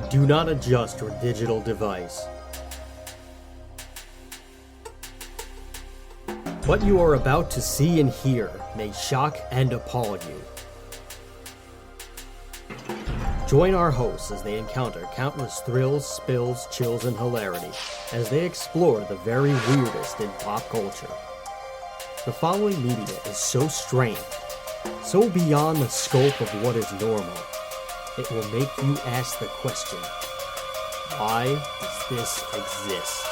Do not adjust your digital device. What you are about to see and hear may shock and appall you. Join our hosts as they encounter countless thrills, spills, chills, and hilarity as they explore the very weirdest in pop culture. The following media is so strange, so beyond the scope of what is normal, it will make you ask the question, why does this exist?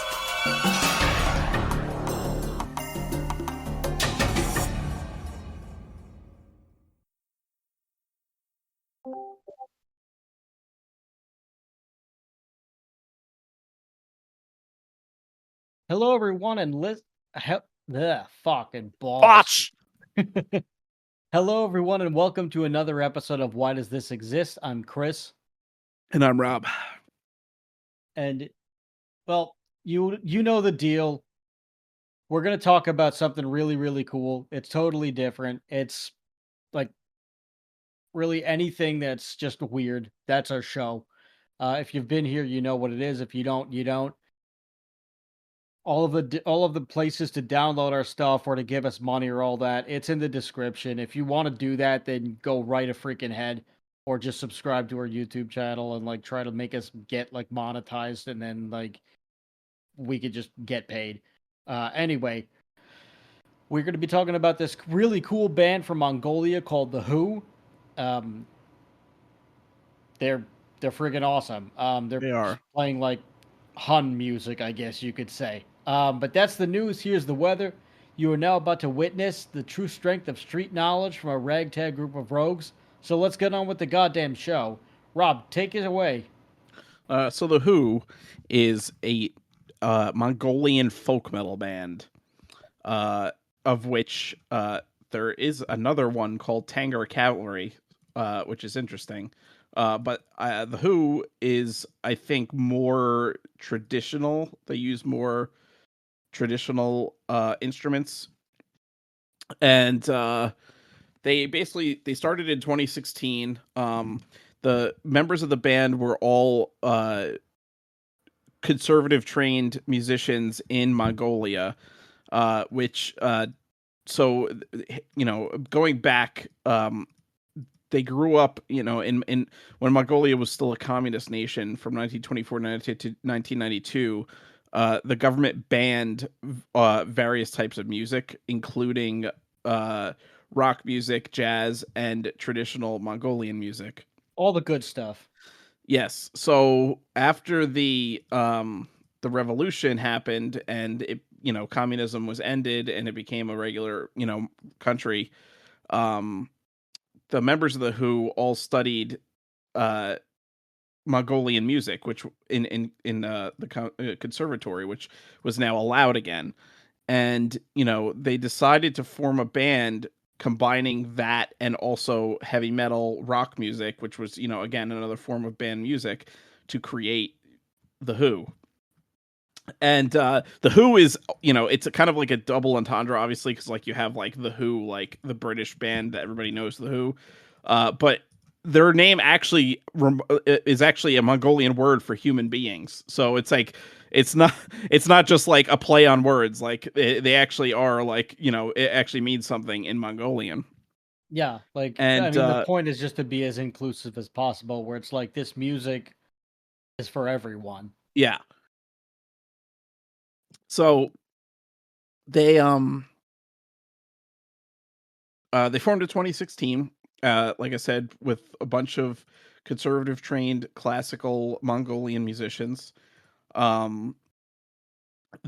Hello, everyone, and fucking balls. Hello, everyone, and welcome to another episode of Why Does This Exist? I'm Chris. And I'm Rob. And, well, you know the deal. We're going to talk about something really, really cool. It's totally different. It's, like, really anything that's just weird. That's our show. If you've been here, you know what it is. If you don't, you don't. All of the places to download our stuff or to give us money or all that, it's in the description. If you want to do that, then go right a freaking head, or just subscribe to our YouTube channel and like try to make us get like monetized, and then like we could just get paid. Anyway, we're going to be talking about this really cool band from Mongolia called The Who. They're freaking awesome. They are. playing like Hun music, I guess you could say. But that's the news. Here's the weather. You are now about to witness the true strength of street knowledge from a ragtag group of rogues. So let's get on with the goddamn show. Rob, take it away. So The Who is a Mongolian folk metal band, of which there is another one called Tanger Cavalry, which is interesting. But The Who is, I think, more traditional. They use more traditional instruments, and they started in 2016. The members of the band were all conservative trained musicians in Mongolia, which so going back, they grew up, in when Mongolia was still a communist nation from 1924 to 1992. The government banned various types of music, including rock music, jazz, and traditional Mongolian music. All the good stuff. Yes. So after the revolution happened, and it, communism was ended, and it became a regular, country. The members of the Who all studied Mongolian music, which in the conservatory, which was now allowed again. And they decided to form a band combining that and also heavy metal rock music, which was again another form of band music, to create the Who. And the Who is, it's a kind of like a double entendre, obviously, because like you have like the Who, like the British band that everybody knows, the Who, but their name actually is actually a Mongolian word for human beings. So it's like it's not just like a play on words. Like they actually are, like, it actually means something in Mongolian. Yeah, like, And I mean, the point is just to be as inclusive as possible, where it's like this music is for everyone. Yeah. So they formed in 2016, like I said, with a bunch of conservative trained classical Mongolian musicians.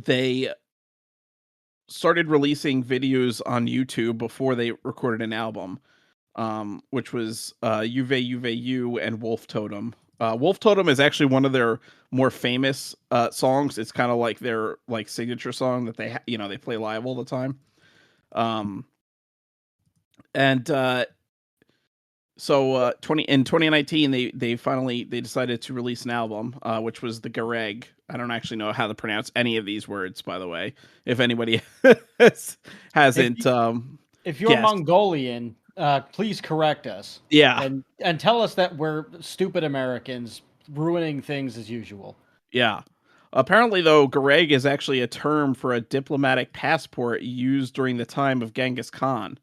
They started releasing videos on YouTube before they recorded an album, which was Juve Juve U and Wolf Totem. Wolf Totem is actually one of their more famous songs. It's kind of like their like signature song that they play live all the time. And so in 2019 they decided to release an album, which was the Gareg. I don't actually know how to pronounce any of these words, by the way, if anybody hasn't. If you're Mongolian, please correct us. Yeah. And tell us that we're stupid Americans ruining things as usual. Yeah. Apparently, though, Gareg is actually a term for a diplomatic passport used during the time of Genghis Khan.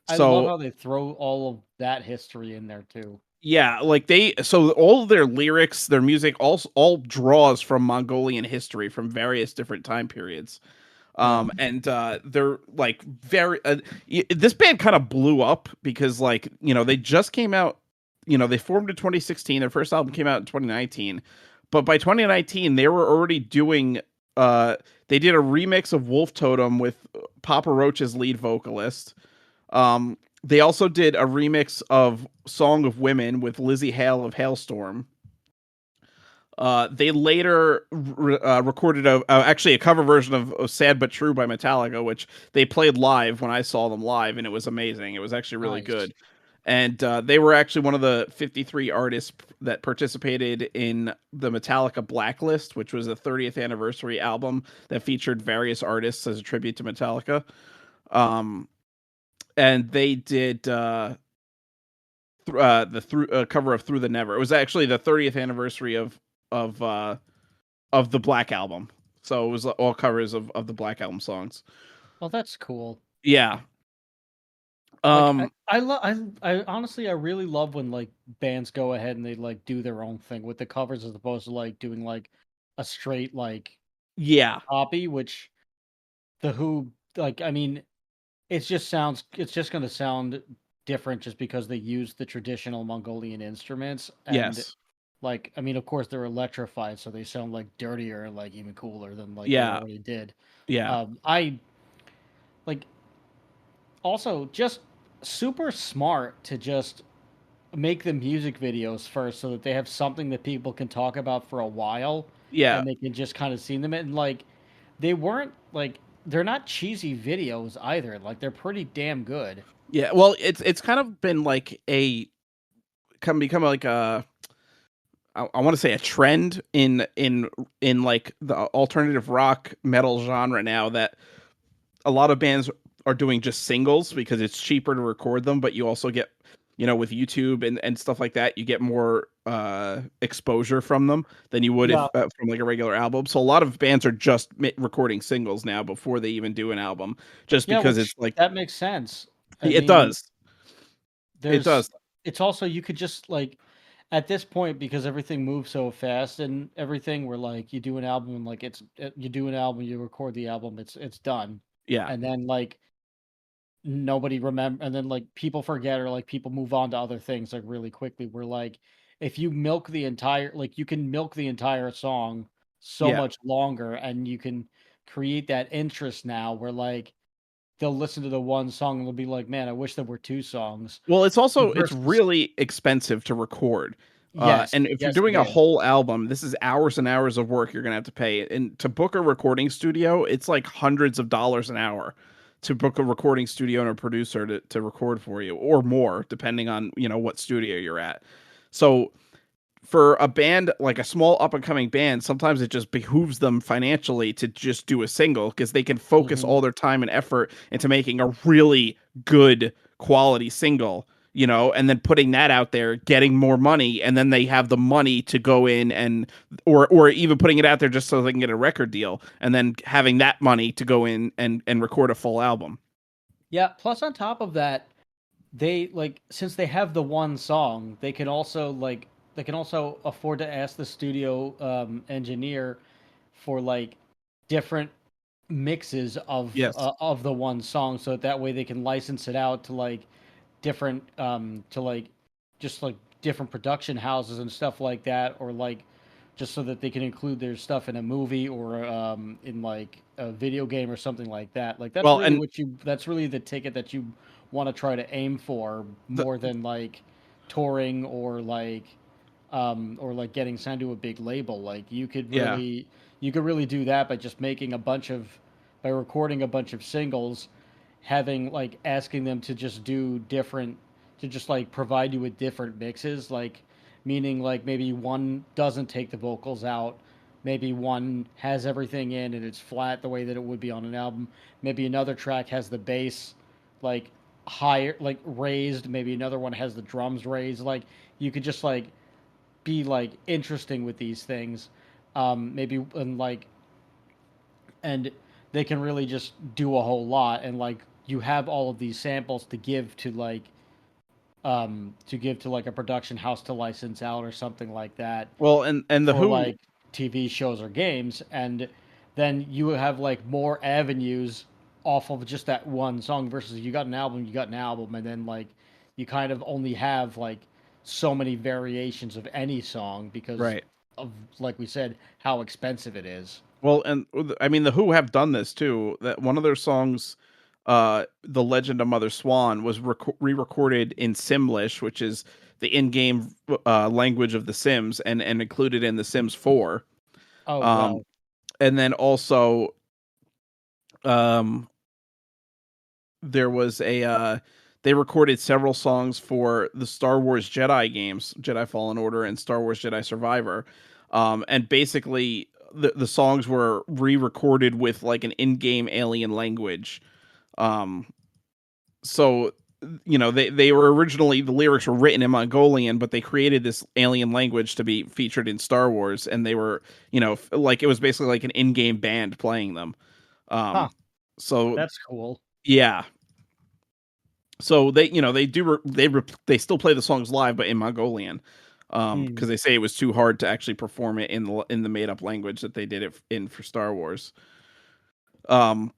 I love So how they throw all of that history in there too. yeah, like so all of their lyrics, their music, all draws from Mongolian history from various different time periods. Yeah. And they're like very this band kind of blew up because like they just came out. They formed in 2016. Their first album came out in 2019, but by 2019 they were already doing. They did a remix of Wolf Totem with Papa Roach's lead vocalist. They also did a remix of Song of Women with Lizzie Hale of Hailstorm. They later recorded actually a cover version of "Sad but True" by Metallica, which they played live when I saw them live, and it was amazing. It was actually really Nice. good. And they were actually one of the 53 artists that participated in the Metallica Blacklist, which was a 30th anniversary album that featured various artists as a tribute to Metallica. Um, and they did the cover of "Through the Never." It was actually the 30th anniversary of uh, of the Black Album. So it was all covers of the Black Album songs. Well, that's cool. Yeah. Like Um I honestly I really love when like bands go ahead and they like do their own thing with the covers as opposed to like doing like a straight like yeah. copy, which the Who like I mean it's just going to sound different just because they use the traditional Mongolian instruments and Yes. like I mean of course they're electrified so they sound like dirtier and like even cooler than like they Yeah. already did. Yeah. I like also just super smart to just make the music videos first so that they have something that people can talk about for a while Yeah. and they can just kind of see them and like they weren't like they're not cheesy videos either. Like they're pretty damn good. Yeah. Well, it's kind of been like a become like a I want to say a trend in like the alternative rock metal genre now that a lot of bands are doing just singles because it's cheaper to record them, but you also get, with YouTube and stuff like that, you get more exposure from them than you would Yeah. if from like a regular album. So a lot of bands are just recording singles now before they even do an album, just Yeah, because it's which like that makes sense. I it mean, does, it there's does, it's also you could just like at this point because everything moves so fast and everything where like you do an album and like you do an album, you record the album, it's done. yeah, And then like nobody remember and then like people forget or like people move on to other things like really quickly. We're like if you milk the entire like you can milk the entire song so yeah. much longer and you can create that interest now where like they'll listen to the one song and they'll be like, "Man, I wish there were 2 songs." Well, it's Versus really expensive to record. yes, And if you're yes, it doing a is. whole album, this is hours and hours of work you're gonna have to pay. And to book a recording studio, it's like hundreds of dollars an hour to book a recording studio and a producer to record for you, or more, depending on what studio you're at. So for a band like a small up and coming band, sometimes it just behooves them financially to just do a single because they can focus Mhm. all their time and effort into making a really good quality single, and then putting that out there, getting more money, and then they have the money to go in and or even putting it out there just so they can get a record deal, and then having that money to go in and record a full album. Yeah, plus on top of that, they like since they have the one song, they can also afford to ask the studio engineer for like different mixes Yes. of the one song so that way they can license it out to like different to like just like different production houses and stuff like that or like just so that they can include their stuff in a movie or in like a video game or something like that. Like Well, and that's really the ticket that you want to try to aim for the more than like touring or like getting signed to a big label. Like yeah. you could really do that by just by recording a bunch of singles, having like asking them to just do different to just like provide you with different mixes, like meaning like maybe one doesn't take the vocals out, maybe one has everything in and it's flat the way that it would be on an album, maybe another track has the bass like higher like raised, maybe another one has the drums raised, like you could just like be like interesting with these things. Maybe and they can really just do a whole lot, and like you have all of these samples to give to like a production house to license out or something like that Well, and the for Who, like TV shows or games, and then you have like more avenues off of just that one song versus you got an album, and then like you kind of only have like so many variations of any song because right. of, like we said, how expensive it is. Well, and I mean the Who have done this too. That one of their songs, "The Legend of Mother Swan," was re-recorded in Simlish, which is the in-game language of The Sims, and included in The Sims 4. Oh Um, well. and then also, um, there was they recorded several songs for the Star Wars Jedi games, Jedi Fallen Order and Star Wars Jedi Survivor. And basically the songs were re-recorded with like an in-game alien language. Um, so they were originally, the lyrics were written in Mongolian, but they created this alien language to be featured in Star Wars, and they were, like it was basically like an in-game band playing them. Huh. Um, so That's cool. yeah, so they, they do they still play the songs live, but in Mongolian, Hmm. because they say it was too hard to actually perform it in the made up language that they did it in for Star Wars. Um,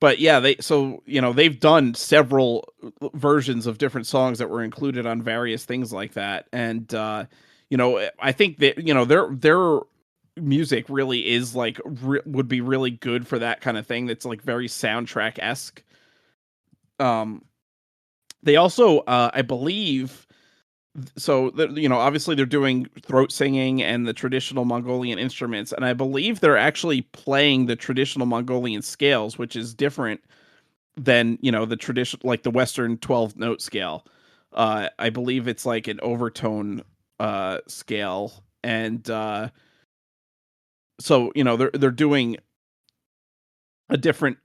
but yeah, they've done several versions of different songs that were included on various things like that, and I think that their music really is like would be really good for that kind of thing. That's like very soundtrack esque. Um, they also, I believe, so obviously they're doing throat singing and the traditional Mongolian instruments, and I believe they're actually playing the traditional Mongolian scales, which is different than the tradition, like the Western 12 note scale. I believe it's like an overtone scale, and so they're doing a different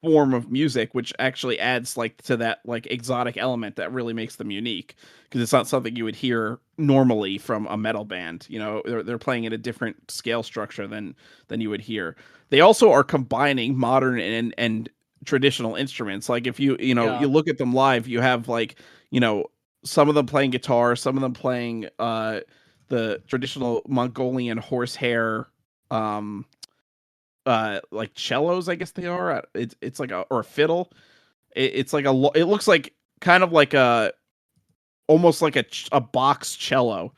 form of music, which actually adds like to that like exotic element that really makes them unique, because it's not something you would hear normally from a metal band. They're playing at a different scale structure than you would hear. They also are combining modern and traditional instruments. Like if you Yeah. look at them live, you have like you know some of them playing guitar, some of them playing the traditional Mongolian horsehair, um like cellos, I guess they are. It's like or a fiddle. It's like it looks like kind of like a, almost like a box cello,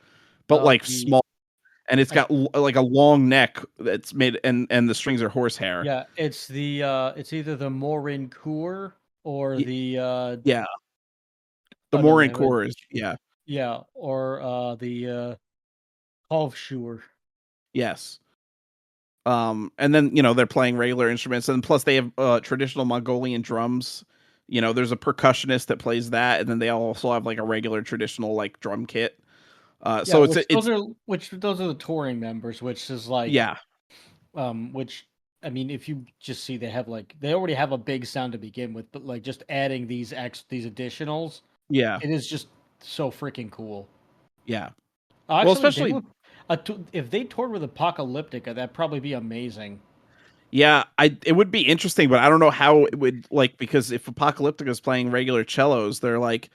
but like The small, and it's I got like a long neck that's made, and the strings are horsehair. Yeah, it's either the Morin Cour or Y- the yeah, the I don't Morin know, chorus. Yeah, or the Hofschuer. yes. And then they're playing regular instruments, and plus they have traditional Mongolian drums. There's a percussionist that plays that, and then they also have like a regular traditional like drum kit. Yeah, So it's which those are the touring members, which is like yeah, which I mean, if you just see they already have a big sound to begin with, but like just adding these additionals, yeah, it is just so freaking cool. yeah. Well, Actually, they especially, would if they toured with Apocalyptica, that'd probably be amazing. yeah, it would be interesting, but I don't know how it would, like, because if Apocalyptica is playing regular cellos, they're like,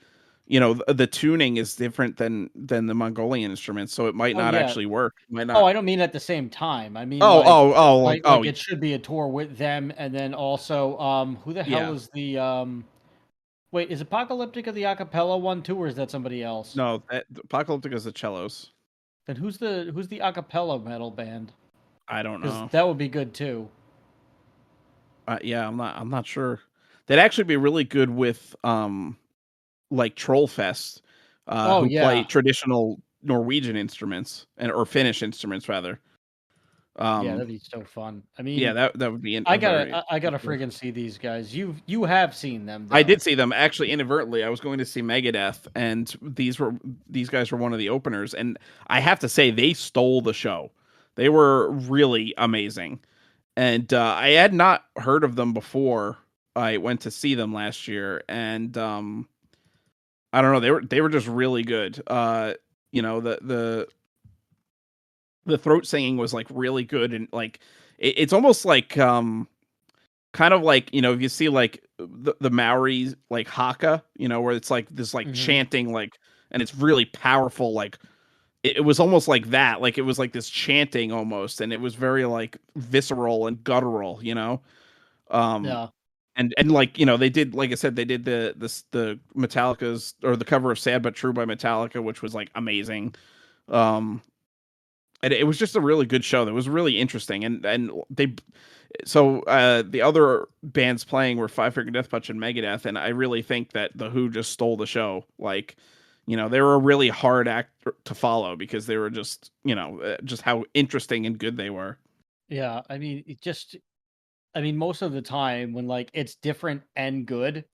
the tuning is different than the Mongolian instruments, so it might Oh not yeah. actually work. It might Oh, not. I don't mean at the same time. I mean Oh, oh, oh, oh, like it should be a tour with them, and then also who the hell yeah. is the wait, is Apocalyptica the acapella one too, or is that somebody else? No, Apocalyptica is the cellos. Then who's the acapella metal band? I don't Because know. that would be good too. Yeah, I'm not sure. They'd actually be really good with like Trollfest, Oh who play yeah, traditional Norwegian instruments, or Finnish instruments rather. yeah, Um, that'd be so fun. I yeah, mean, that would be a very I gotta cool. friggin' see these guys. You have seen them I though. did see them actually inadvertently. I was going to see Megadeth, and these guys were one of the openers, and I have to say they stole the show. They were really amazing, and I had not heard of them before I went to see them last year, and I don't know, they were just really good. You know, the throat singing was like really good, and like it's almost like kind of like, you know, if you see like the Maoris like haka, you know, where it's like this like Hmm. chanting like, and it's really powerful. Like it was almost like that. Like it was like this chanting almost, and it was very like visceral and guttural, you know. Um, Yeah. and like, you know, they did, like I said, they did the Metallica's, or the cover of Sad But True by Metallica, which was like amazing. Um, and it was just a really good show that was really interesting, and they so the other bands playing were Five Finger Death Punch and Megadeth, and I really think that the Who just stole the show. Like, you know, they were a really hard act to follow because they were just, you know, just how interesting and good they were. Yeah. I mean, I mean, most of the time when like it's different and good,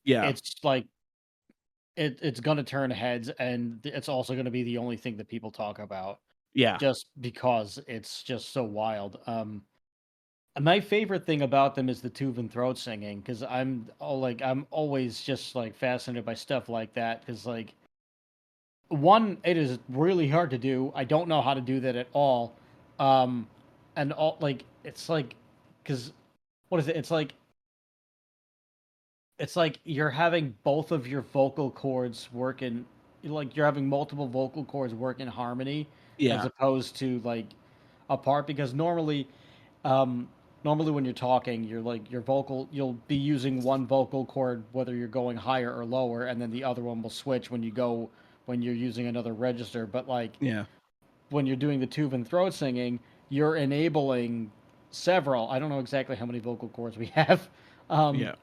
Yeah, it's like it's gonna turn heads, and it's also gonna be the only thing that people talk about yeah, just because it's just so wild. My favorite thing about them is the Tuvan throat singing because I'm always just like fascinated by stuff like that because like one, it is really hard to do. I don't know how to do that at all. Um, and all like it's like because what is it? It's like you're having both of your vocal cords work in, like you're having multiple vocal cords work in harmony as yeah, opposed to like apart because um normally when you're talking you're like your vocal you'll be using one vocal cord whether you're going higher or lower, and then the other one will switch when you're using another register. But like yeah, when you're doing the Tuvan throat singing, you're enabling several, I don't know exactly how many vocal cords we have, um yeah,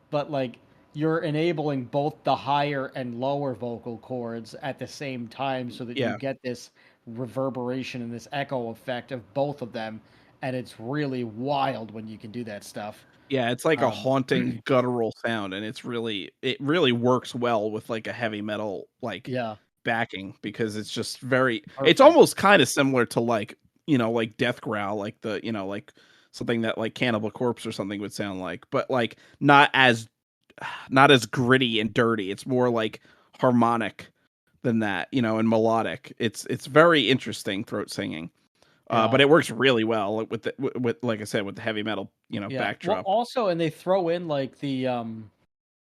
but like you're enabling both the higher and lower vocal cords at the same time so that you yeah. get this reverberation and this echo effect of both of them, and it's really wild when you can do that stuff. Yeah, it's like a um haunting guttural sound, and it really works well with like a heavy metal like yeah, backing, because it's just very, it's perfect. almost kind of similar to like, you know, like death growl, like the, you know, like something that like Cannibal Corpse or something would sound like, but like not as gritty and dirty. It's more like harmonic than that, you know, and melodic. It's very interesting throat singing. Yeah, But it works really well with like I said, with the heavy metal, you know, yeah. Well, backdrop. also, and they throw in like the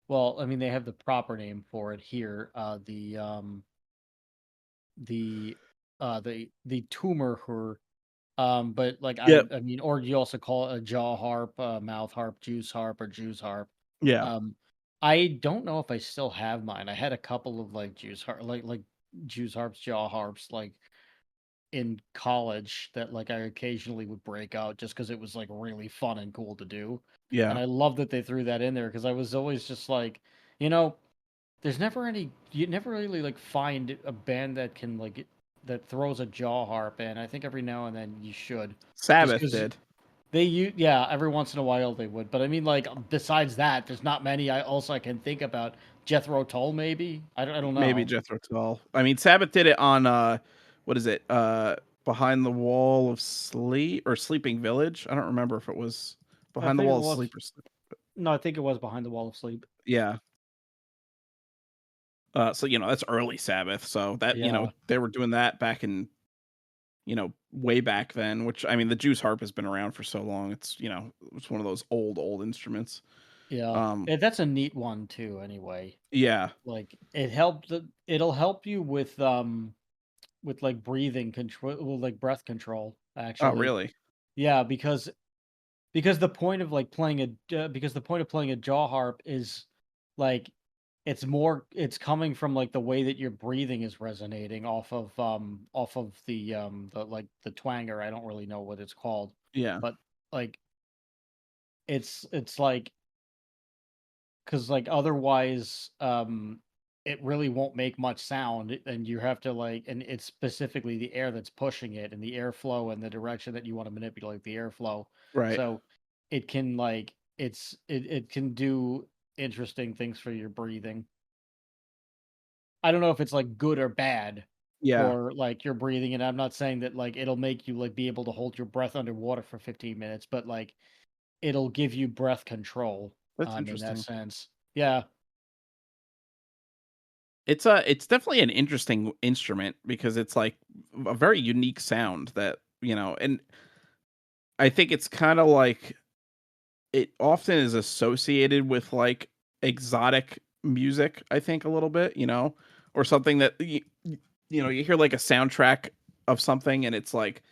well, I mean, they have the proper name for it here. The the tumor her. But like Yeah, I mean, or you also call it a jaw harp, mouth harp, juice harp, or juice harp. yeah, Um, I don't know if I still have mine. I had a couple of like juice harps, jaw harps, like in college that like I occasionally would break out just because it was like really fun and cool to do. And yeah. I love that they threw that in there because I was always just like, you know, there's never any you never really like find a band that can like that throws a jaw harp in. I think every now and then you should. Just Sabbath because did. yeah, every once in a while they would. But I mean like besides that, there's not many I can think about. Jethro Tull maybe? I don't Maybe know. Jethro Tull. I mean, Sabbath did it on what is it? Behind the Wall of Sleep or Sleeping Village. I don't remember if it was I Behind the think it Wall of was Sleep or Sleep. no, I think it was Behind the Wall of Sleep. Yeah. So you know, that's early Sabbath. So that, you know, Yeah. they were doing that back in, you know, way back then, which, I mean, the Juice harp has been around for so long. It's, you know, it's one of those old instruments. Yeah. Um That's a neat one too anyway. yeah. Like it'll help you with like breathing control, with like breath control Oh, actually. really? Yeah, because the point of like playing because the point of playing a jaw harp is like it's coming from like the way that your breathing is resonating off of the like the twanger. I don't really know what it's called, Yeah. but like it's like because like otherwise it really won't make much sound, and you have to like, and it's specifically the air that's pushing it and the airflow and the direction that you want to manipulate the airflow. Right. So it can like it can do interesting things for your breathing. I don't know if it's like good or bad Yeah. for like your breathing, and I'm not saying that like it'll make you like be able to hold your breath underwater for 15 minutes, but like it'll give you breath control That's in that interesting. sense. Yeah. It's definitely an interesting instrument because it's like a very unique sound that, and I think it's kind of like it often is associated with like exotic music, I think a little bit, or something that you hear like a soundtrack of something and it's like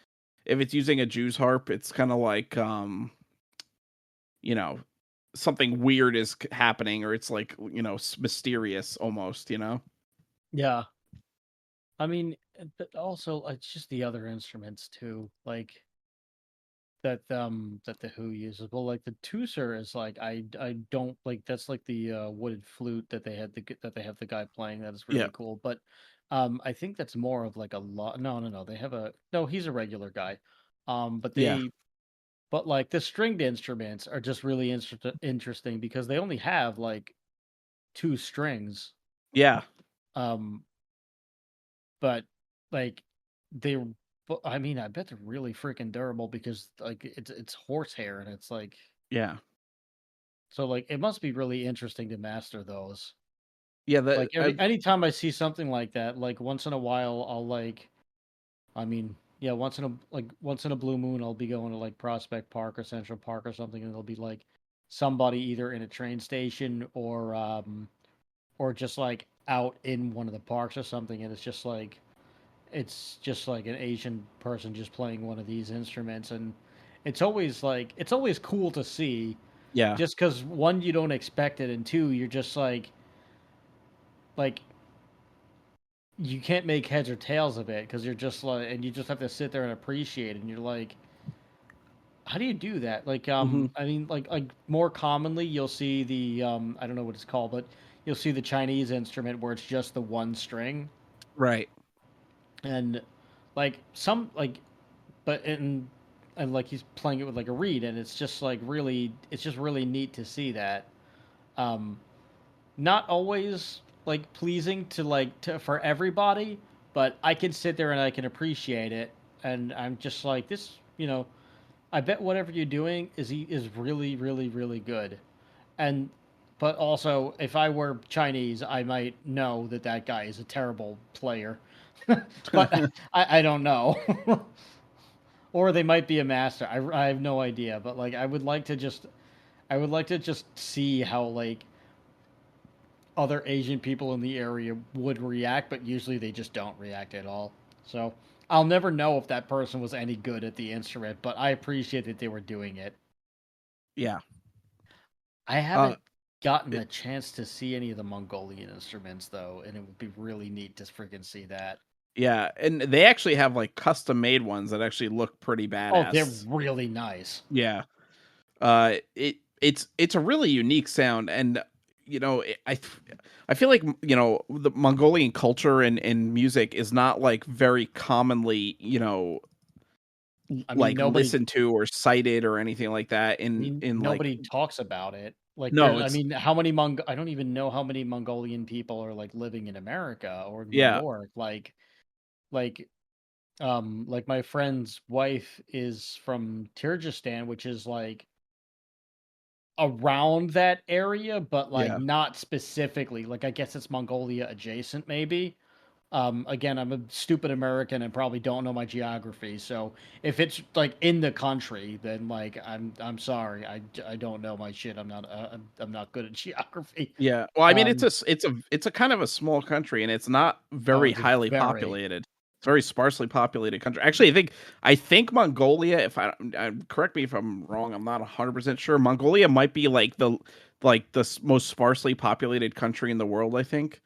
if it's using a Jew's harp, it's kind of like you know, something weird is happening or it's like, mysterious almost, Yeah. I mean, but also it's just the other instruments too, like that the Who uses. Well, like the tuser is like I don't like that's like the wooded flute that that they have the guy playing that is Yeah. really cool. But I think that's more of like a lot. No, they have a no. He's a regular guy. But Yeah. like the stringed instruments are just really interesting because they only have like two strings. Yeah. Um, but like they but I mean, I bet they're really freaking durable because like it's horsehair and it's like Yeah. so like it must be really interesting to master those. Yeah, Like that I've anytime I see something like that, like once in a while I'll like I mean, yeah, once in a blue moon I'll be going to like Prospect Park or Central Park or something and it'll be like somebody either in a train station or just like out in one of the parks or something and it's just like an Asian person just playing one of these instruments, and it's always cool to see, yeah. just because one you don't expect it, and two you're just like you can't make heads or tails of it because you're just like and you just have to sit there and appreciate it, and you're like, how do you do that? Like Mhm. I mean like more commonly you'll see the I don't know what it's called, but you'll see the Chinese instrument where it's just the one string Right. and like some like but and like he's playing it with like a reed and it's just like really it's just really neat to see that um not always like pleasing to for everybody, but I can sit there and I can appreciate it and I'm just like this, I bet whatever you're doing is really really good. And but also if I were Chinese I might know that that guy is a terrible player. But I don't know. Or they might be a master. I have no idea, but like I would like to just see how like other Asian people in the area would react, but usually they just don't react at all. So I'll never know if that person was any good at the instrument, but I appreciate that they were doing it. Yeah. I Uh haven't gotten it, a chance to see any of the Mongolian instruments though, and it would be really neat to freaking see that. yeah, and they actually have like custom made ones that actually look pretty Oh, they're badass. really nice. Yeah. It's a really unique sound and I feel like the Mongolian culture and music is not like very commonly, I mean, like nobody listened to or cited or anything like that I in mean, like nobody talks about it. Like no, there I it's mean, I don't even know how many Mongolian people are like living in America or in New yeah, York. Like like my friend's wife is from Kyrgyzstan, which is like around that area, but like yeah. not specifically. Like I guess it's Mongolia adjacent maybe. Again, I'm a stupid American and probably don't know my geography. So if it's like in the country, then like I'm sorry, I don't know my shit. I'm not good at geography. Yeah. Well, I mean, Um, it's a kind of a small country, and it's not oh, very it's a highly very populated. It's a very sparsely populated country. Actually, I think Mongolia. If correct me if I'm wrong, I'm not 100% sure. Mongolia might be like the most sparsely populated country in the world. I think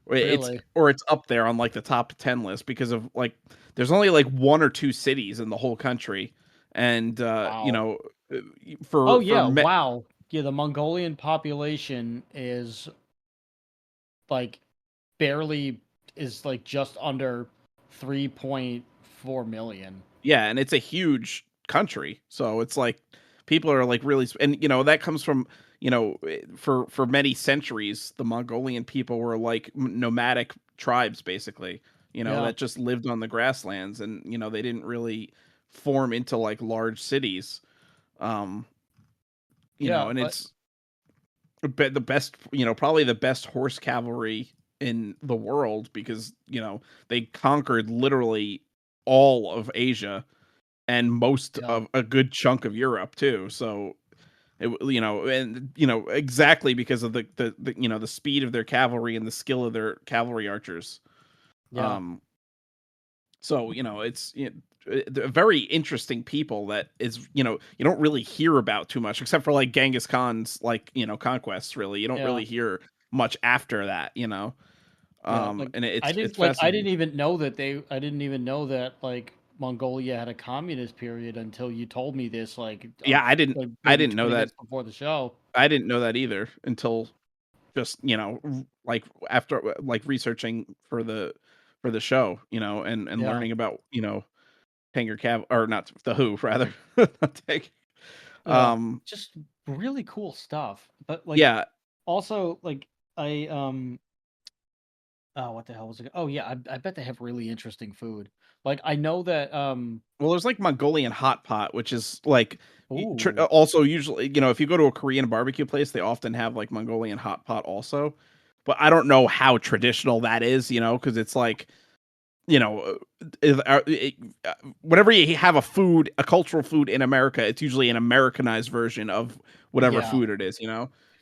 really or it's up there on like the top 10 list because of like there's only like one or two cities in the whole country, and wow. uh, Oh for yeah, wow. Yeah, the Mongolian population is like barely is like just under 3.4 million. Yeah, and it's a huge country. So it's like people are like really and that comes from, for many centuries the Mongolian people were like nomadic tribes basically, Yeah. that just lived on the grasslands and they didn't really form into like large cities. Um, Yeah, and but it's the best, probably the best horse cavalry in the world because, they conquered literally all of Asia and most Yeah. of a good chunk of Europe too. So and exactly because of the speed of their cavalry and the skill of their cavalry archers. Yeah. Um, so it's they're very interesting people that is you don't really hear about too much except for like Genghis Khan's like conquests. Really, you don't Yeah. really hear much after that. Yeah. Like And it's I fascinating. didn't even know that I didn't even know that like Mongolia had a communist period until you told me this Yeah, like I maybe didn't know 20 that. minutes before the show. I didn't know that either until just like after like researching for the show, and Yeah. learning about Tanger Cav or not the Who rather. Not Tanger. Yeah. Um, Just really cool stuff. But like yeah. also like I oh, what the hell was it? Oh yeah, I bet they have really interesting food. Like I know that Well, there's like Mongolian hot pot, which is like ooh, also usually if you go to a Korean barbecue place, they often have like Mongolian hot pot also. But I don't know how traditional that is, because it's like you know, whenever you have a cultural food in America, it's usually an Americanized version of whatever yeah. food it is.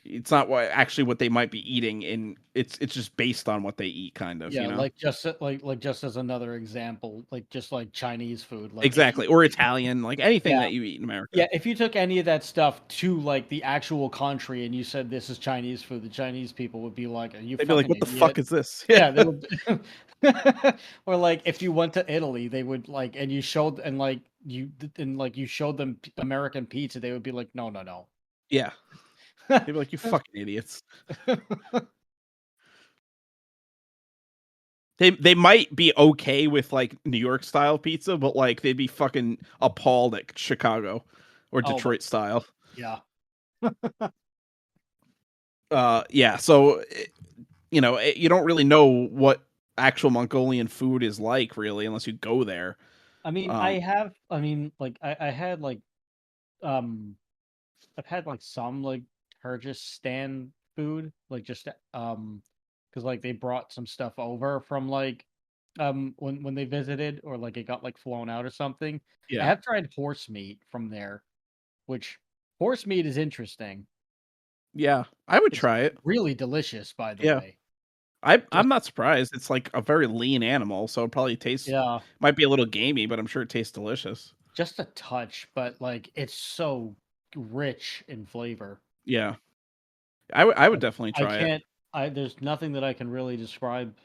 It's not what they might be eating. It's just based on what they eat, kind of. Yeah, like just as another example, like just like Chinese food, like if you Exactly, or Italian, like anything yeah. that you eat in America. Yeah, if you took any of that stuff to like the actual country and you said this is Chinese food, the Chinese people would be like, "Are you They'd be like, fucking "What the idiot?" fuck is this?" Yeah, Yeah, they would. Or like if you went to Italy, they would like, and you showed and like you showed them American pizza, they would be like, "No, no, no." yeah. They'd be like, "You fucking idiots." They might be okay with like New York style pizza, but like they'd be fucking appalled at Chicago or Oh my, Detroit style. yeah. Yeah, so you don't really know what actual Mongolian food is like really unless you go there. Um, I mean, like I had like um I've had like some like Kyrgyzstan food, like just because like they brought some stuff over from like when they visited or like it got like flown out or something. I yeah, have tried horse meat from there, which horse meat is interesting. yeah, I would It's try it. really delicious, by the Yeah, way. I'm Just not surprised. It's like a very lean animal, so it probably tastes yeah, might be a little gamey, but I'm sure it tastes delicious. just a touch, but like it's so rich in flavor. Yeah, I would Like definitely I try it. can't I there's nothing that I can really describe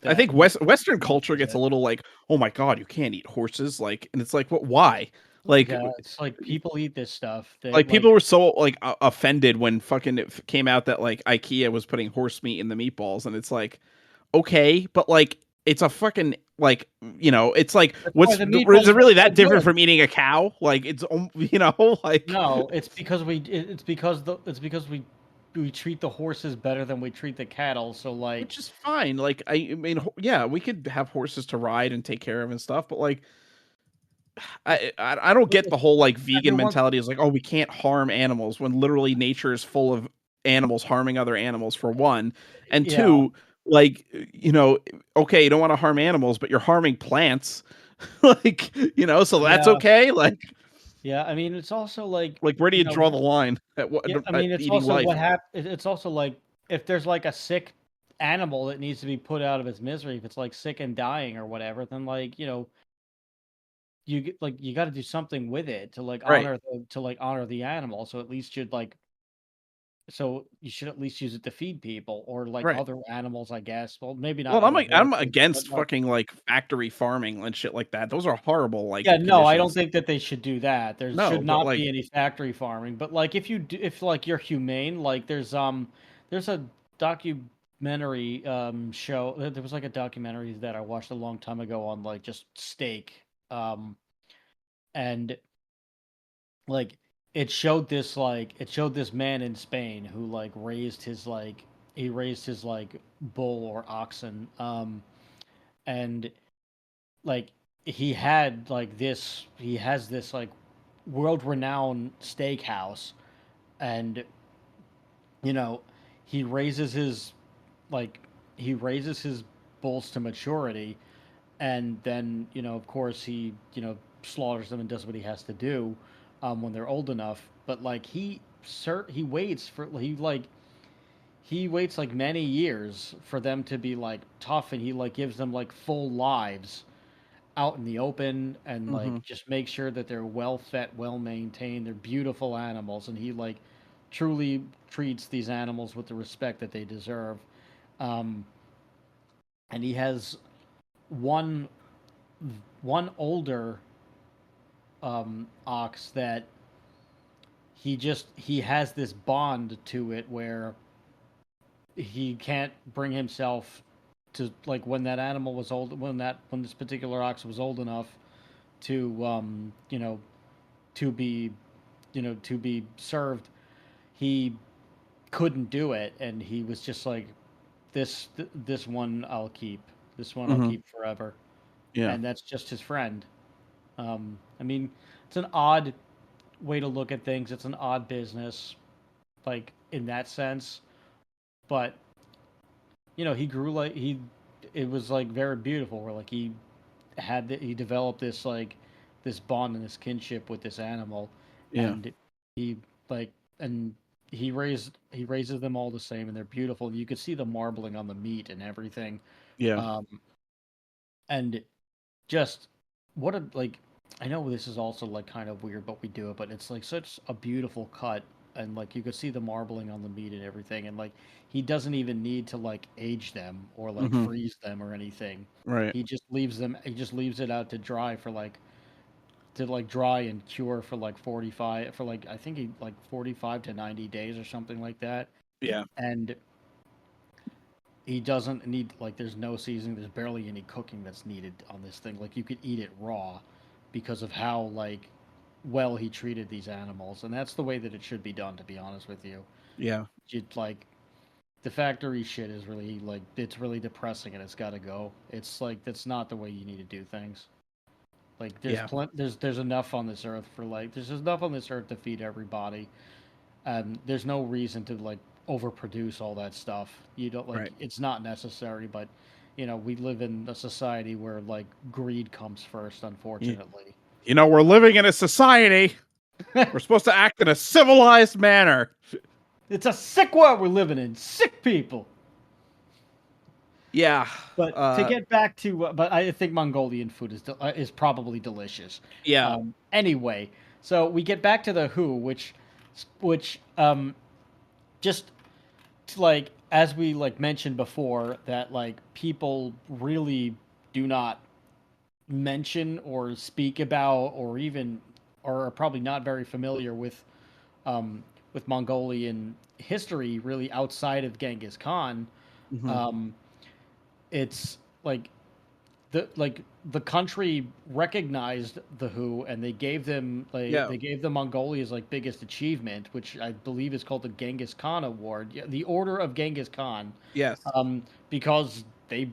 I that think Western culture matches gets a it. little like, "Oh my god, you can't eat horses," like, and it's like, "What? Why?" Like, Yeah, it's like people eat this stuff. They like people like were so like offended when fucking came out that like IKEA was putting horse meat in the meatballs, and it's like, okay, but like it's a fucking like it's like that's why what's the is meatballs it are really so that different good. from eating a cow? Like it's like No, it's because it's because we treat the horses better than we treat the cattle. So like which is fine. Like I mean, yeah, we could have horses to ride and take care of and stuff, but like I don't get the whole like every vegan once mentality is like, oh, we can't harm animals when literally nature is full of animals harming other animals for one, and yeah, two, like okay, you don't want to harm animals, but you're harming plants, like so that's yeah, okay. yeah. I mean, it's also Like where do you you draw know, the line at what yeah. I at mean, it's eating also life? it's also like if there's like a sick animal that needs to be put out of its misery, if it's like sick and dying or whatever, then like you get like you got to do something with it to Right, like honor the animal. So at least you'd like so you should at least use it to feed people or like right. other animals, I guess. Well, maybe not Well, I'm other like I'm horses, but against like fucking like factory farming and shit like that. Those are horrible yeah, like no, I don't conditions. think that they should do that. There No, should but not like be any factory farming. But like if you do, if like you're humane, like there's a documentary show. There was like a documentary that I watched a long time ago on like just steak. And like it showed this man in Spain who like raised his like he raised his like bull or oxen and like he has this like world renowned steakhouse and you know he raises his like he raises his bulls to maturity, and then of course he slaughters them and does what he has to do when they're old enough. But like he waits for he waits like many years for them to be like tough, and he like gives them like full lives out in the open, and Hmm. like just make sure that they're well fed, well maintained, they're beautiful animals, and he like truly treats these animals with the respect that they deserve. um, and he has one one older ox that he has this bond to it where he can't bring himself to, like, when that animal was old, when this particular ox was old enough to to be to be served, he couldn't do it, and he was just like, this one I'll keep, this one I'll Hmm. keep forever. Yeah. And that's just his friend. I mean, it's an odd way to look at things. It's an odd business, like in that sense. But he grew like he. It was like very beautiful. Where like he developed this like this bond and this kinship with this animal, Yeah. and he like and he raises them all the same, and they're beautiful. You could see the marbling on the meat and everything. Yeah. Um, and just what a like I know this is also like kind of weird, but we do it, but it's like such a beautiful cut, and like you could see the marbling on the meat and everything, and like he doesn't even need to like age them or like Hmm. freeze them or anything. Right. He just leaves it out to dry for like to like dry and cure for like 45 for like I think he like 45 to 90 days or something like that. Yeah. And he doesn't need, like, there's no seasoning, there's barely any cooking that's needed on this thing. Like you could eat it raw because of how like well he treated these animals, and that's the way that it should be done, to be honest with you. Yeah. Like the factory shit is really like it's really depressing, and it's got to go. It's like that's not the way you need to do things. Like Yeah. there's enough on this earth for like there's enough on this earth to feed everybody. There's no reason to like overproduce all that stuff. You don't like Right. it's not necessary, but we live in a society where like greed comes first, Y- unfortunately. we're living in a society. We're supposed to act in a civilized manner. It's a sick world we're living in. Sick people. Yeah. But to Uh. get back to, but I think Mongolian food is probably delicious. Yeah. Anyway, so we get back to the Who, which just like as we like mentioned before, that like people really do not mention or speak about, or even or are probably not very familiar with Mongolian history really outside of Genghis Khan. Hmm. Um, it's like the country recognized the Who, and they gave them Yeah. they gave them Mongolia's like biggest achievement, which I believe is called the Genghis Khan Award, yeah, the Order of Genghis Khan, Yes. because they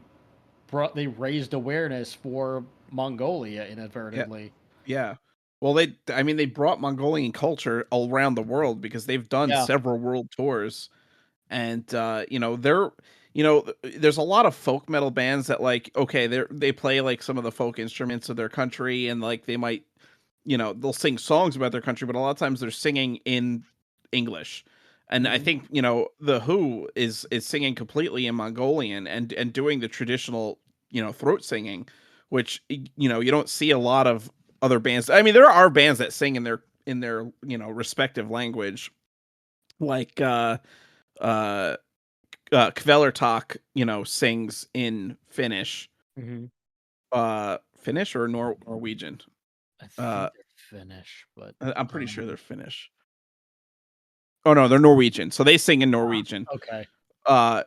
raised awareness for Mongolia Yeah. inadvertently. Yeah. Well, I mean, they brought Mongolian culture all around the world because they've done Yeah. several world tours. And there's a lot of folk metal bands that, like, okay, they play like some of the folk instruments of their country, and like they might, they'll sing songs about their country, but a lot of times they're singing in English. And I Hmm. think, the Who is singing completely in Mongolian, and doing the traditional, throat singing, which, you don't see a lot of other bands. I mean, there are bands that sing in their respective language, like uh Kvelertak, sings in Finnish. Hmm. Finnish or Norwegian? I Uh, think they're Finnish, but I'm pretty sure they're Finnish. Oh no, they're Norwegian. So they sing in Norwegian. okay. Uh,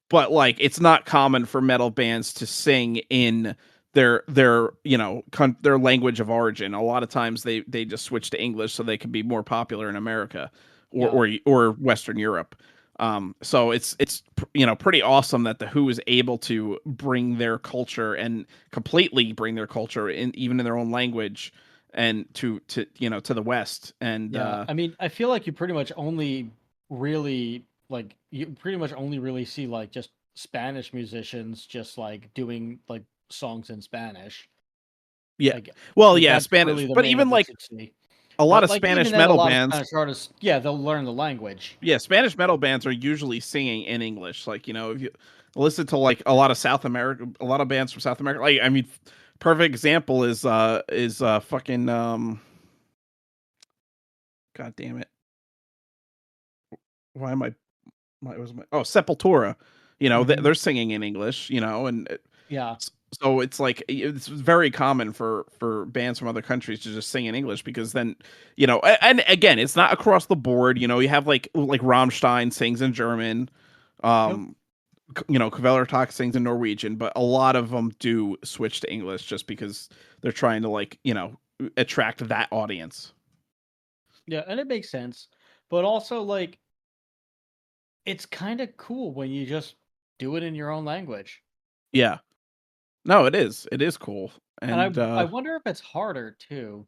but like it's not common for metal bands to sing in their language of origin. A lot of times they just switch to English so they can be more popular in America, or Yeah. or Western Europe. So it's pretty awesome that the Who is able to bring their culture, and completely bring their culture in, even in their own language, and to the West. And Yeah, I mean, I feel like you pretty much only really like you pretty much only really see like just Spanish musicians just like doing like songs in Spanish. Yeah. Like Well, like yeah, that's Spanish, really the but main even of what like you see. a lot But of like even Spanish then, a metal lot of bands. Spanish artists, yeah, they'll learn the language. Yeah, Spanish metal bands are usually singing in English. Like, if you listen to like a lot of South America, a lot of bands from South America, like I mean, perfect example is fucking god damn it. Why am I my was my oh, Sepultura. Hmm. They're singing in English, and Yeah. so it's like it's very common for bands from other countries to just sing in English because then, and again, it's not across the board. You have like Rammstein sings in German. Yep. Um, Kvelertak sings in Norwegian, but a lot of them do switch to English just because they're trying to attract that audience. Yeah, and it makes sense. But also like it's kind of cool when you just do it in your own language. Yeah. No, it is. It is cool. And And I wonder if it's harder too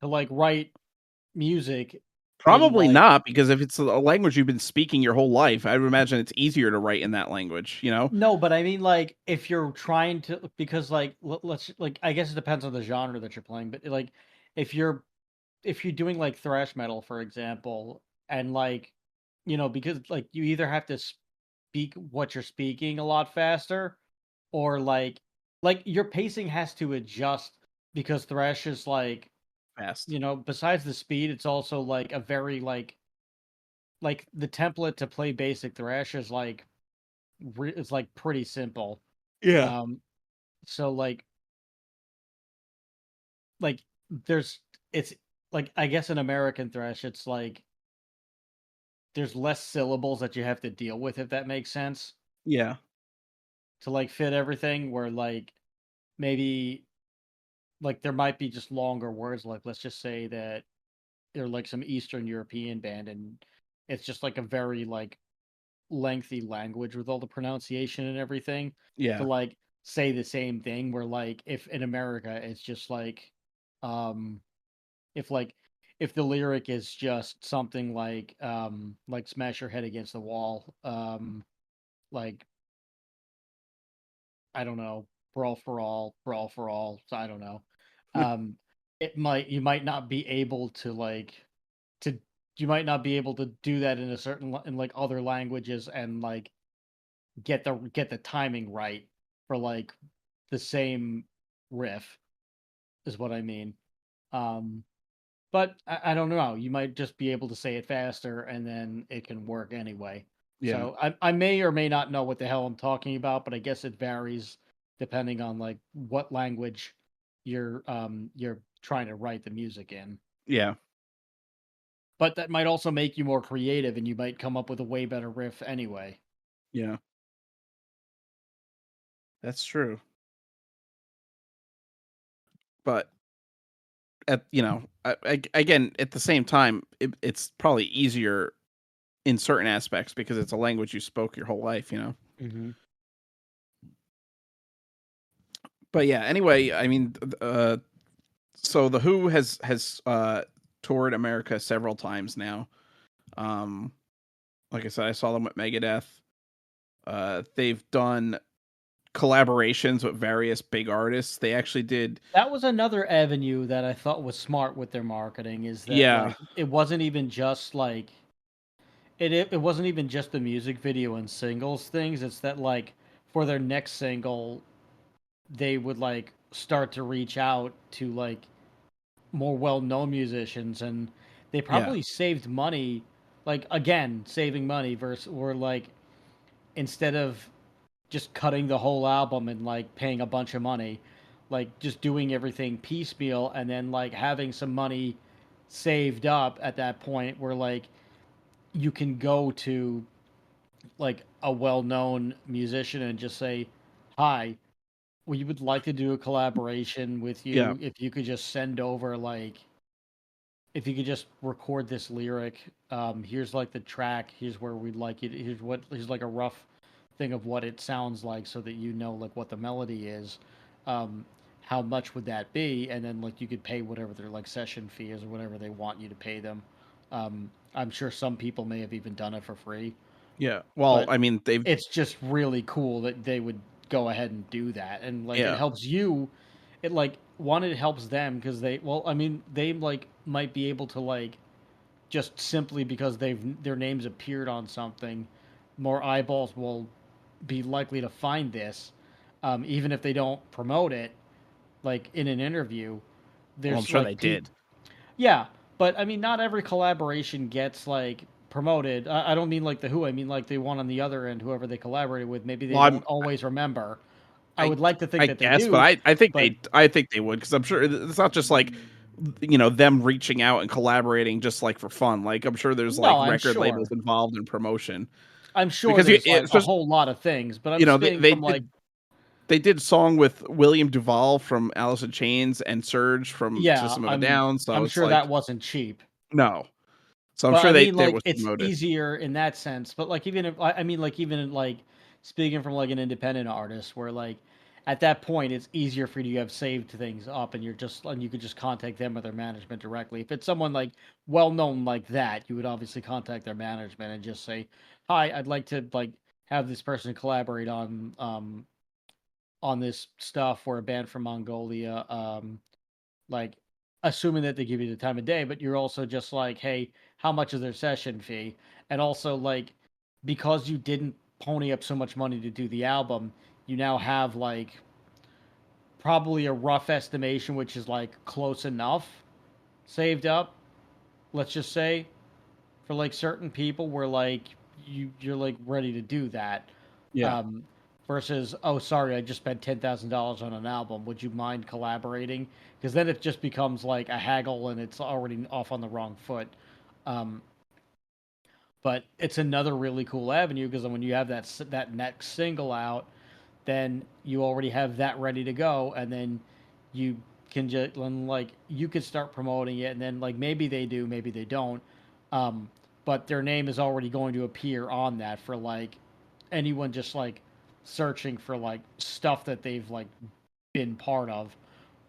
to like write music in probably like not, because if it's a language you've been speaking your whole life, I would imagine it's easier to write in that language. no, but I mean like if you're trying to because like let's like I guess it depends on the genre that you're playing, but like if you're if you're doing like thrash metal for example and like because like you either have to speak what you're speaking a lot faster or like your pacing has to adjust because thrash is like Fast. besides the speed it's also like a very like the template to play basic thrash is like it's like pretty simple. Yeah. um so like there's it's like I guess in American thrash it's like there's less syllables that you have to deal with, if that makes sense, Yeah. to like fit everything where like maybe like there might be just longer words, like let's just say that they're like some Eastern European band and it's just like a very like lengthy language with all the pronunciation and everything to Yeah. like say the same thing where like if in America it's just um if like if the lyric is just something like smash your head against the wall, like I don't know, brawl for all, so I don't know. Um it might you might not be able to to you might not be able to do that in a certain in like other languages and like get the timing right for like the same riff is what I mean. Um but I don't know. You might just be able to say it faster and then it can work anyway. Yeah. So I may or may not know what the hell I'm talking about, but I guess it varies depending on like what language you're trying to write the music in. Yeah. But that might also make you more creative and you might come up with a way better riff anyway. Yeah. That's true. But again, at the same time, it's probably easier in certain aspects because it's a language you spoke your whole life. Hmm. But yeah, anyway, I mean, so the Who has toured America several times now. Um, like I said, I saw them with Megadeth. They've done collaborations with various big artists. They actually did. That was another avenue that I thought was smart with their marketing is that Yeah, like it wasn't even just like it wasn't even just the music video and singles things. It's that like for their next single, they would like start to reach out to like more well-known musicians, and they yeah, probably saved money. Like again, saving money versus or like instead of just cutting the whole album and like paying a bunch of money, like just doing everything piecemeal and then like having some money saved up at that point where like you can go to like a well-known musician and just say, "Hi, we would like to do a collaboration with yeah, you. If you could just send over like if you could just record this lyric, here's like the track, here's where we'd like you to, here's like a rough thing of what it sounds like so that you know like what the melody is. Um how much would that be? And then like you could pay whatever their like session fee is or whatever they want you to pay them. I'm sure some people may have even done it for free, Yeah. Well, but I mean, they've it's just really cool that they would go ahead and do that, and like it yeah. helps you. It like one, it helps them because they, well, I mean, they like might be able to like just simply because their names appeared on something, more eyeballs will be likely to find this, even if they don't promote it like in an interview. Well, I'm There's sure like they did. yeah, but I mean, not every collaboration gets like promoted. I don't mean like the Who. I mean like the one on the other end, whoever they collaborated with. Maybe they Well, don't always remember. I I would like to think I that they guess, but do, but I think they would because I'm sure it's not just like them reaching out and collaborating just like for fun. Like I'm sure there's like no, record labels involved in promotion I'm sure because there's like a especially whole lot of things. But I'm saying from like, they did a song with William Duvall from Alice in Chains and Surge from yeah, System of a Down. So I'm it's sure that like wasn't cheap. no. So I'm But sure I mean, they like, was it's promoted. easier in that sense. But like, even if I mean, like, even in, like speaking from like an independent artist, where like at that point it's easier for you to have saved things up, and you could just contact them or their management directly. If it's someone like well known like that, you would obviously contact their management and just say, "Hi, I'd like to like have this person collaborate on this stuff. We're a band from Mongolia. Like assuming that they give you the time of day, but you're also just like, hey, how much is their session fee? And also like because you didn't pony up so much money to do the album, you now have like probably a rough estimation, which is like close enough saved up, let's just say, for like certain people where like you're like ready to do that. Yeah. Um versus, oh sorry, I just spent $10,000 on an album. Would you mind collaborating? Because then it just becomes like a haggle and it's already off on the wrong foot. Um but it's another really cool avenue because when you have that next single out, then you already have that ready to go, and then you can just like you could start promoting it, and then like maybe they do, maybe they don't, um, but their name is already going to appear on that for like anyone just like searching for like stuff that they've like been part of,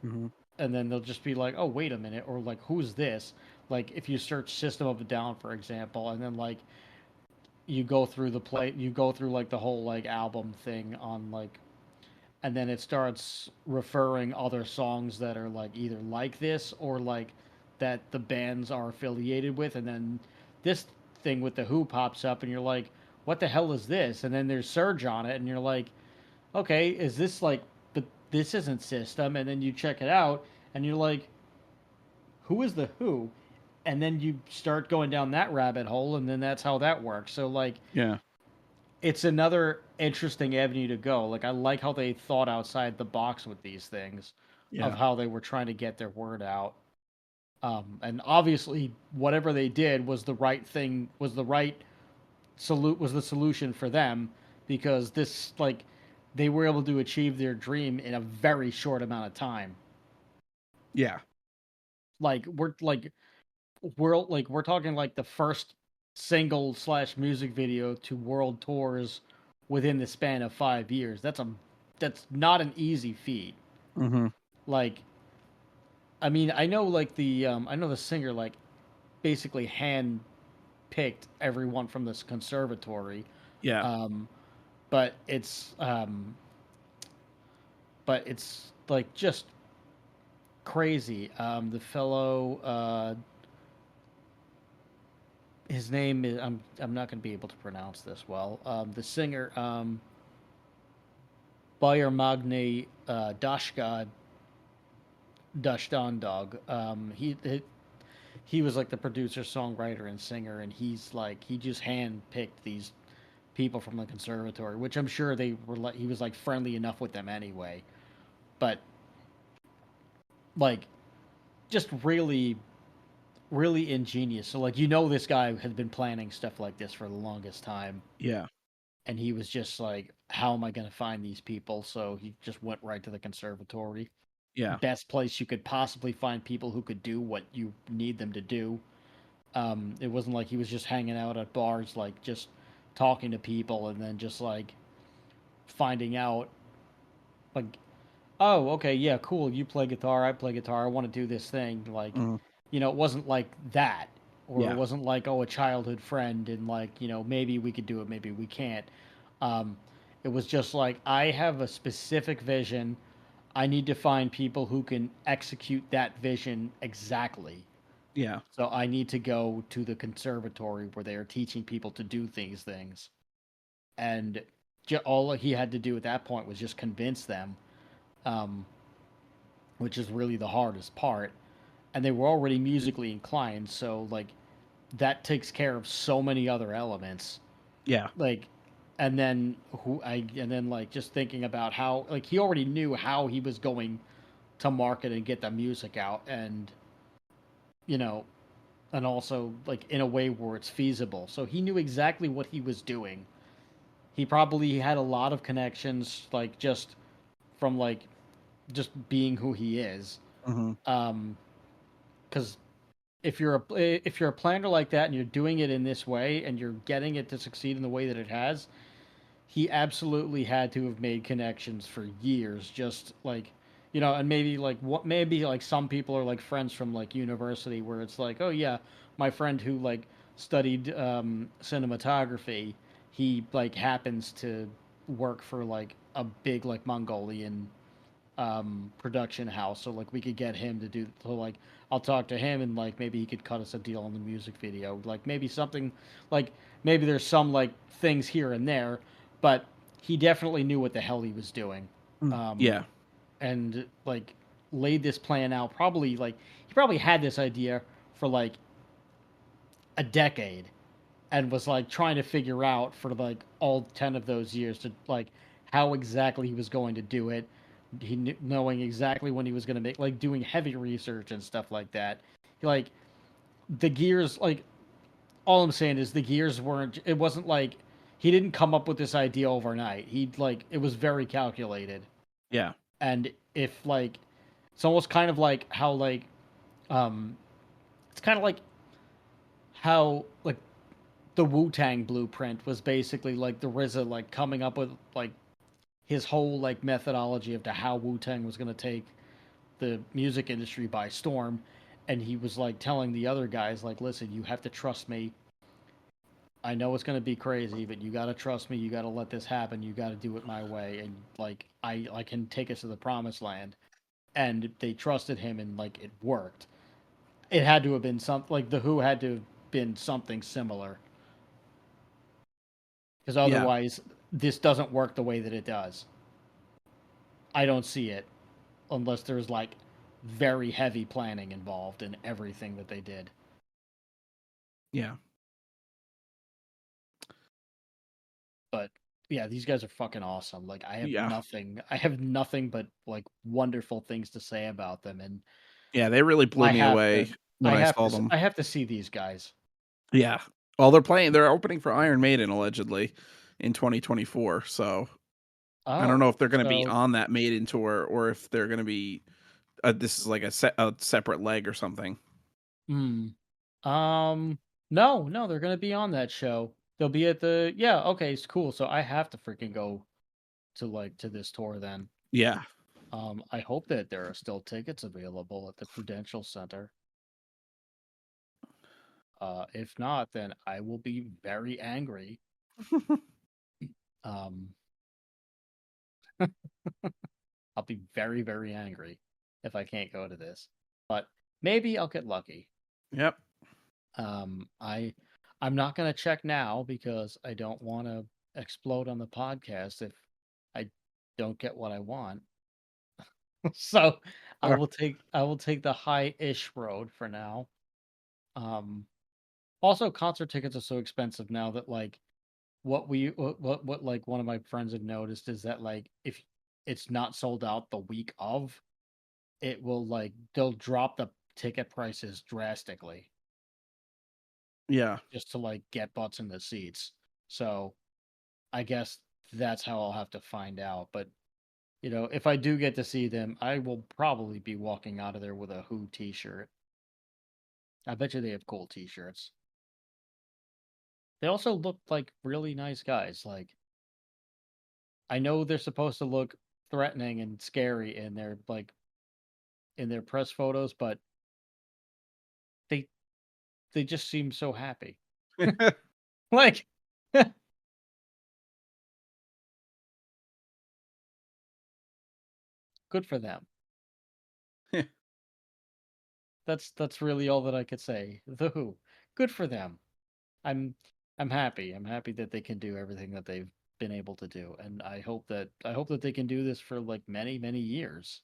Hmm. and then they'll just be like, oh wait a minute, or like who's this? Like if you search System of a Down, for example, and then like you go through like the whole like album thing on like, and then it starts referring other songs that are like either like this or like that the bands are affiliated with, and then this thing with the Who pops up and you're like, what the hell is this? And then there's Surge on it and you're like, okay, is this like, but this isn't System. And then you check it out and you're like, who is the Who? And then you start going down that rabbit hole, and then that's how that works. So like Yeah. it's another interesting avenue to go. Like I like how they thought outside the box with these things, of Yeah. how they were trying to get their word out. And obviously, whatever they did was the right thing, was the right salute, was the solution for them, because this like they were able to achieve their dream in a very short amount of time. Yeah. Like we're talking like the first single slash music video to world tours within the span of 5 years. That's not an easy feat. Hmm. Like, I mean, I know like I know the singer like basically hand picked everyone from this conservatory, Yeah. um, but it's like just crazy. The fellow, his name is, I'm not going to be able to pronounce this well. The singer, Bayer Magne Dashka Dashtandog. He was like the producer, songwriter, and singer, and he's like he just handpicked these people from the conservatory, which I'm sure they were like he was like friendly enough with them anyway. But like just really ingenious. So like this guy had been planning stuff like this for the longest time, Yeah. and he was just like, how am I going to find these people? So he just went right to the conservatory. Yeah. Best place you could possibly find people who could do what you need them to do. It wasn't like he was just hanging out at bars, like just talking to people and then just like finding out, like, oh, okay, yeah, cool. You play guitar, I play guitar. I want to do this thing. Like, Hmm. it wasn't like that. or it Yeah. wasn't like, oh, a childhood friend and like, maybe we could do it, maybe we can't. Um, it was just like, I have a specific vision. I need to find people who can execute that vision exactly. Yeah. So I need to go to the conservatory where they are teaching people to do these things. And all he had to do at that point was just convince them, um, which is really the hardest part. And they were already musically inclined, so like that takes care of so many other elements. Yeah. Like, and then like just thinking about how like he already knew how he was going to market and get the music out, and you know, and also like in a way where it's feasible. So he knew exactly what he was doing. He probably had a lot of connections, like just from like just being who he is. Hmm. Um, because if you're a planner like that and you're doing it in this way and you're getting it to succeed in the way that it has, he absolutely had to have made connections for years. Just like, and maybe like what maybe like some people are like friends from like university where it's like, oh yeah, my friend who like studied cinematography, he like happens to work for like a big like Mongolian production house, so like we could get him to do, so like I'll talk to him and like maybe he could cut us a deal on the music video, like maybe something like, maybe there's some like things here and there, but he definitely knew what the hell he was doing. um Yeah. and like laid this plan out, probably like he probably had this idea for like a decade, and was like trying to figure out for like all 10 of those years to like how exactly he was going to do it. Knowing exactly when he was going to make, like doing heavy research and stuff like that. Like the gears, like all I'm saying is the gears weren't, it wasn't like he didn't come up with this idea overnight. He like, it was very calculated. Yeah. And if like, it's almost kind of like how like, um, it's kind of like how like the Wu Tang blueprint was basically like the RZA like coming up with like his whole like methodology of to how Wu Tang was going to take the music industry by storm, and he was like telling the other guys like, listen, you have to trust me. I know it's going to be crazy, but you got to trust me. You got to let this happen. You got to do it my way, and like I can take us to the promised land. And they trusted him, and like it worked. It had to have been something like the Who had to have been something similar, because Yeah. otherwise this doesn't work the way that it does. I don't see it unless there's like very heavy planning involved in everything that they did. Yeah. But yeah, these guys are fucking awesome. Like Yeah. I have nothing but like wonderful things to say about them, and Yeah. They really blew me away when I saw them. I have to see these guys. Yeah. Well, they're opening for Iron Maiden allegedly in 2024. So I don't know Oh, if they're going to be so on that Maiden tour or if they're going to be, this is like a separate leg or something. hmm. No, they're gonna be on that show. They'll be at the, yeah, okay, it's cool. So I have to freaking go to like to this tour then. Yeah. I hope that there are still tickets available at the Prudential Center. If not, then I will be very angry. Um, I'll be very, very angry if I can't go to this. But maybe I'll get lucky. Yep. Um, I I'm not gonna check now because I don't want to explode on the podcast if I don't get what I want. So Or- I will take the high-ish road for now. Um, Also concert tickets are so expensive now that like what like one of my friends had noticed is that like if it's not sold out the week of, it will like they'll drop the ticket prices drastically Yeah. just to like get butts in the seats. So I guess that's how I'll have to find out. But if I do get to see them, I will probably be walking out of there with a Who t-shirt. I bet you they have cool t-shirts. They also look like really nice guys. Like I know they're supposed to look threatening and scary in their like in their press photos, but they they just seem so happy. Like, good for them. That's really all that I could say. The Who, good for them. I'm I'm happy. I'm happy that they can do everything that they've been able to do, and I hope that they can do this for like many many years.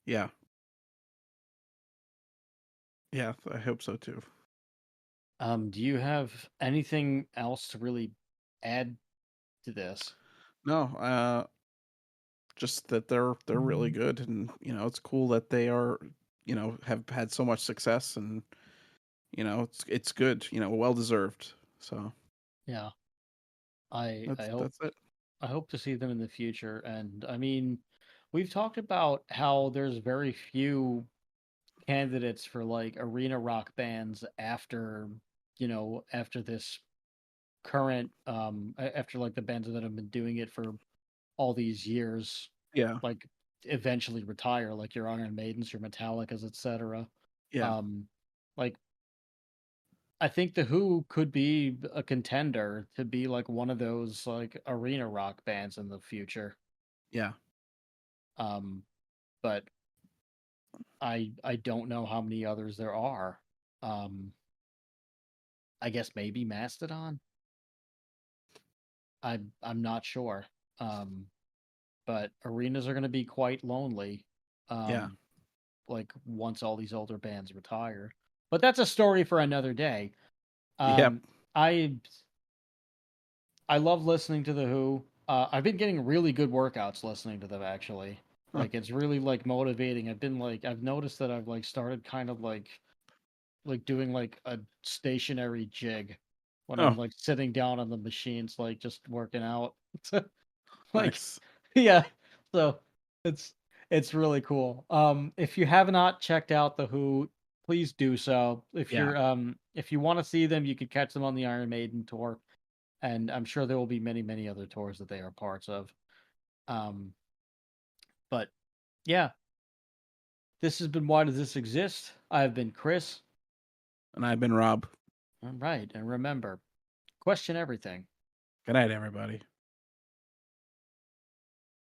Yeah. Yeah, I hope so too. Do you have anything else to really add to this? No, just that they're really good, and it's cool that they are, have had so much success, and it's good, well deserved. So Yeah, I I that's hope that's it. I hope to see them in the future. And I mean, we've talked about how there's very few candidates for like arena rock bands after, after this current after like the bands that have been doing it for all these years, Yeah, like eventually retire, like your Iron Maidens, your Metallicas, etc. yeah, Um like I think the Who could be a contender to be like one of those like arena rock bands in the future. yeah, Um but I don't know how many others there are. Um I guess maybe Mastodon. I'm not sure. Um but arenas are going to be quite lonely. yeah, Um like once all these older bands retire. But that's a story for another day. yep. Um I I love listening to the Who. I've been getting really good workouts listening to them actually. Huh. Like it's really like motivating. I've noticed that I've like started kind of like doing like a stationary jig when I'm Oh, like sitting down on the machines, like just working out. Like, nice. yeah. So it's it's really cool. If you have not checked out the Who, please do so. Yeah, If you want to see them, you could catch them on the Iron Maiden tour, and I'm sure there will be many many other tours that they are parts of. Um, but yeah, this has been Why Does This Exist? I've been Chris. and I've been Rob. All right, and remember, question everything. Good night, everybody.